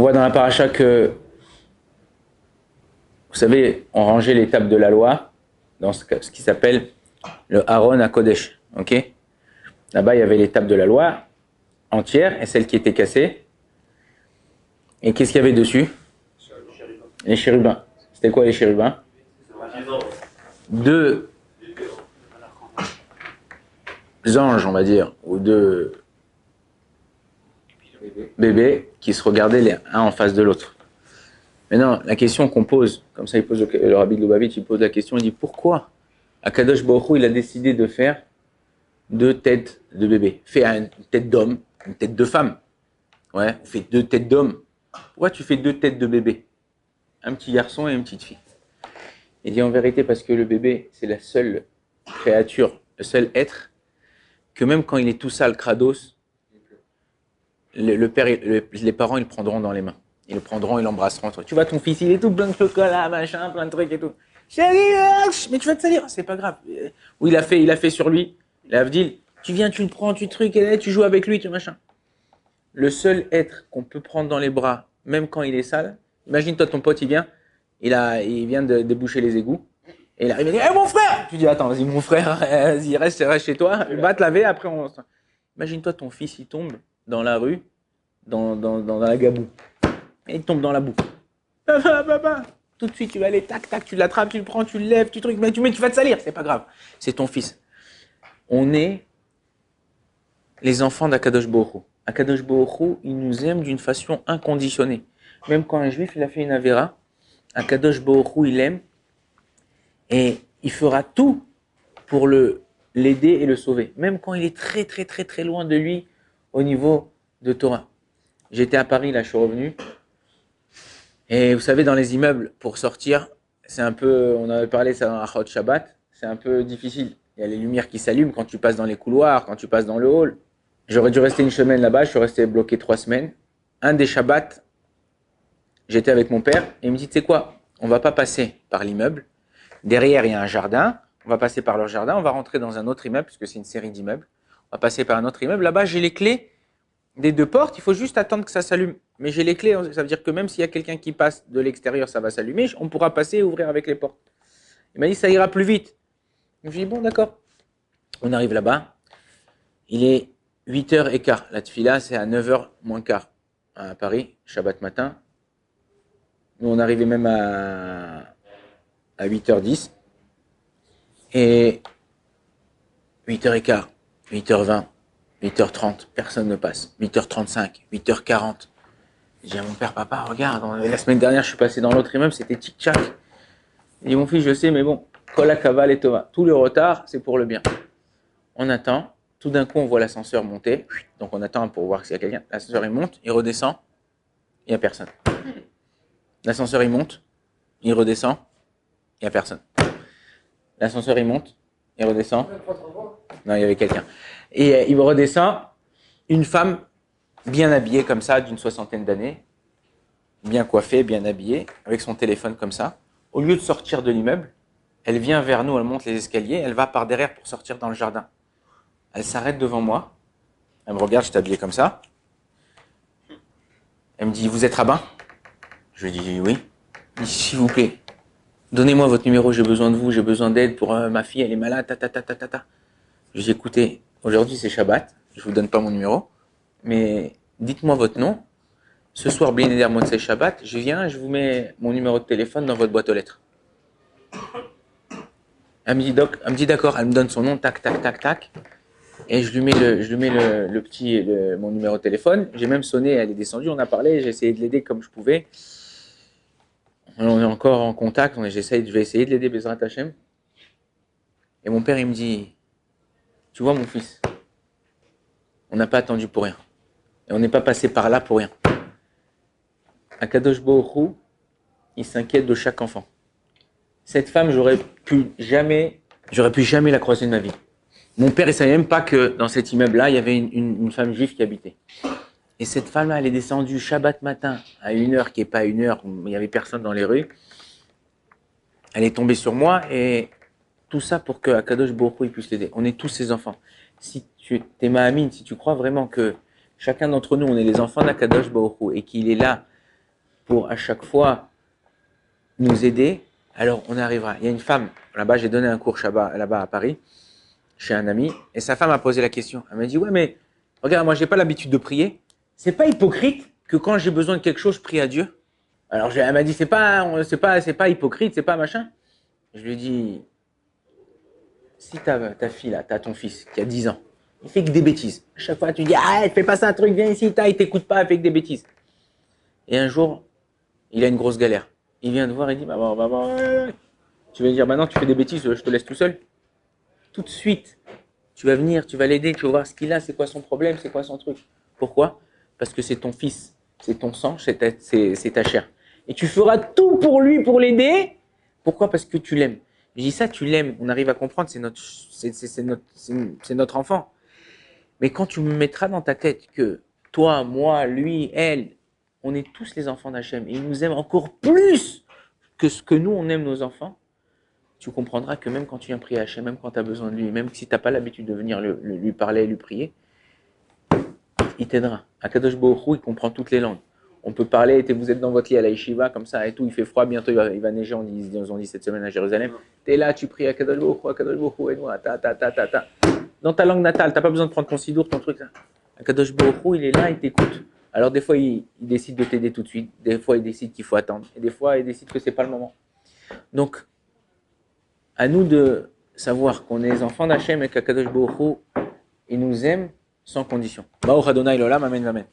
voit dans la paracha que, vous savez, on rangeait les tables de la loi dans ce qui s'appelle le Aaron à Kodesh. Okay, là-bas, il y avait les tables de la loi entières et celles qui étaient cassées. Et qu'est-ce qu'il y avait dessus? Les chérubins. C'était quoi les chérubins? Deux anges, on va dire, ou deux bébés qui se regardaient les uns en face de l'autre. Maintenant, la question qu'on pose, comme ça il pose le Rabbi de Lubavitch, il pose la question, il dit pourquoi Akadosh Baruch Hu, il a décidé de faire deux têtes de bébé. Fais une tête d'homme, une tête de femme. Ouais, fais deux têtes d'homme. Pourquoi tu fais deux têtes de bébé? Un petit garçon et une petite fille. Il dit en vérité parce que le bébé, c'est la seule créature, le seul être, que même quand il est tout sale, crados, le père, les parents, ils le prendront dans les mains. Ils le prendront, ils l'embrasseront. Tu vois, ton fils, il est tout plein de chocolat, machin, plein de trucs et tout. Chérie, mais tu vas te salir. C'est pas grave. Ou il a fait sur lui, l'Avdil, tu viens, tu le prends, tu trucs, et tu joues avec lui, tu machin. Le seul être qu'on peut prendre dans les bras, même quand il est sale, imagine-toi ton pote, il vient de déboucher les égouts, et il arrive et dit, mon frère! Tu dis, attends, vas-y, mon frère, vas-y, reste chez toi, va te laver, après on... Imagine-toi ton fils, il tombe dans la rue, dans la gaboue. Et il tombe dans la boue. Papa. Tout de suite, tu vas aller, tac, tac, tu l'attrapes, tu le prends, tu le lèves, tu trucs, mais tu vas te salir, c'est pas grave. C'est ton fils. On est les enfants d'Akadosh Baruch Hu. Akadosh Baruch Hu, il nous aime d'une façon inconditionnée. Même quand un juif, il a fait une avéra, Akadosh Baruch Hu, il aime, et il fera tout pour l'aider et le sauver. Même quand il est très, très, très, très loin de lui au niveau de Torah. J'étais à Paris, là, je suis revenu. Et vous savez, dans les immeubles, pour sortir, c'est un peu, on avait parlé ça dans la Chod Shabbat, c'est un peu difficile. Il y a les lumières qui s'allument quand tu passes dans les couloirs, quand tu passes dans le hall. J'aurais dû rester une semaine là-bas, je suis resté bloqué 3 semaines. Un des Shabbats, j'étais avec mon père, et il me dit, tu sais quoi, on va pas passer par l'immeuble. Derrière, il y a un jardin, on va passer par leur jardin, on va rentrer dans un autre immeuble, puisque c'est une série d'immeubles. On va passer par un autre immeuble. Là-bas, j'ai les clés des 2 portes, il faut juste attendre que ça s'allume. Mais j'ai les clés, ça veut dire que même s'il y a quelqu'un qui passe de l'extérieur, ça va s'allumer, on pourra passer et ouvrir avec les portes. Il m'a dit, ça ira plus vite. Je lui ai dit, bon, d'accord. On arrive là-bas, il est 8h15. La tfila, c'est à 9h moins quart à Paris, Shabbat matin. Nous, on arrivait même à 8h10. Et 8h15, 8h20. 8h30, personne ne passe. 8h35, 8h40. J'ai dit à mon père, papa, regarde, la semaine dernière, je suis passé dans l'autre immeuble, c'était tic-tac. Il dit, mon fils, je sais, mais bon, Kola Kaval et Tova. Tout le retard, c'est pour le bien. On attend. Tout d'un coup, on voit l'ascenseur monter. Donc, on attend pour voir s'il y a quelqu'un. L'ascenseur, il monte, il redescend. Il n'y a personne. L'ascenseur, il monte, il redescend. Il n'y a personne. L'ascenseur, il monte, il redescend. Non, il y avait quelqu'un. Et il redescend, une femme bien habillée comme ça, d'une 60aine d'années, bien coiffée, bien habillée, avec son téléphone comme ça. Au lieu de sortir de l'immeuble, elle vient vers nous, elle monte les escaliers, elle va par derrière pour sortir dans le jardin. Elle s'arrête devant moi, elle me regarde, je suis habillé comme ça. Elle me dit, vous êtes rabbin? Je lui dis, oui. Elle dit, s'il vous plaît, donnez-moi votre numéro, j'ai besoin de vous, j'ai besoin d'aide pour ma fille, elle est malade, ta. Je lui dis, écoutez, aujourd'hui c'est Shabbat, je ne vous donne pas mon numéro, mais dites-moi votre nom. Ce soir, Bli Neder Motzei Shabbat, je viens et je vous mets mon numéro de téléphone dans votre boîte aux lettres. Elle me dit d'accord, elle me donne son nom, tac. Et je lui mets mon numéro de téléphone. J'ai même sonné, elle est descendue, on a parlé, j'ai essayé de l'aider comme je pouvais. On est encore en contact, je vais essayer de l'aider, Bezrat Hashem. Et mon père, il me dit, tu vois mon fils, on n'a pas attendu pour rien. Et on n'est pas passé par là pour rien. Akadosh Baruch Hu, il s'inquiète de chaque enfant. Cette femme, j'aurais pu jamais la croiser de ma vie. Mon père, il savait même pas que dans cet immeuble-là, il y avait une femme juive qui habitait. Et cette femme-là, elle est descendue Shabbat matin, à 1h, qui n'est pas 1h, où il n'y avait personne dans les rues. Elle est tombée sur moi, et tout ça pour que Akadosh Baruch Hu, il puisse l'aider. On est tous ses enfants. Si tu es Ma'amine, si tu crois vraiment que chacun d'entre nous, on est les enfants d'Akadosh Baruch Hu, et qu'il est là pour à chaque fois nous aider, alors on arrivera. Il y a une femme, là-bas, j'ai donné un cours Shabbat, là-bas à Paris, chez un ami, et sa femme a posé la question. Elle m'a dit, ouais, mais regarde, moi, j'ai pas l'habitude de prier. C'est pas hypocrite que quand j'ai besoin de quelque chose, je prie à Dieu. Alors, elle m'a dit, c'est pas hypocrite, c'est pas machin. Je lui ai dit, si ta fille, là, t'as ton fils qui a 10 ans, il fait que des bêtises. À chaque fois, tu dis, ah, fais pas ça, un truc, viens ici, il t'écoute pas, il fait que des bêtises. Et un jour, il a une grosse galère. Il vient te voir et dit, maman, tu vas lui dire, maintenant, tu fais des bêtises, je te laisse tout seul. Tout de suite, tu vas venir, tu vas l'aider, tu vas voir ce qu'il a, c'est quoi son problème, c'est quoi son truc. Pourquoi? Parce que c'est ton fils, c'est ton sang, c'est ta chair. Et tu feras tout pour lui, pour l'aider. Pourquoi? Parce que tu l'aimes. Je dis ça, tu l'aimes, on arrive à comprendre, c'est notre enfant. Mais quand tu me mettras dans ta tête que toi, moi, lui, elle, on est tous les enfants d'Hachem et il nous aime encore plus que ce que nous, on aime nos enfants, tu comprendras que même quand tu viens prier à Hachem, même quand tu as besoin de lui, même si tu n'as pas l'habitude de venir lui parler, lui prier, il t'aidera. Akadosh Baruch Hu, il comprend toutes les langues. On peut parler, vous êtes dans votre lit à la yeshiva, comme ça et tout, il fait froid, bientôt il va neiger, on dit cette semaine à Jérusalem. Tu es là, tu pries Akadosh Baruch Hu, Akadosh Baruch Hu, aide-moi, ta. Dans ta langue natale, tu n'as pas besoin de prendre ton sidour, ton truc là. Akadosh Baruch Hu, il est là, il t'écoute. Alors des fois, il décide de t'aider tout de suite, des fois, il décide qu'il faut attendre, et des fois, il décide que c'est pas le moment. Donc, à nous de savoir qu'on est les enfants d'Hachem et qu'Akadosh Baruch Hu, il nous aime sans condition. Baruch Adonai l'olam, amen, amen.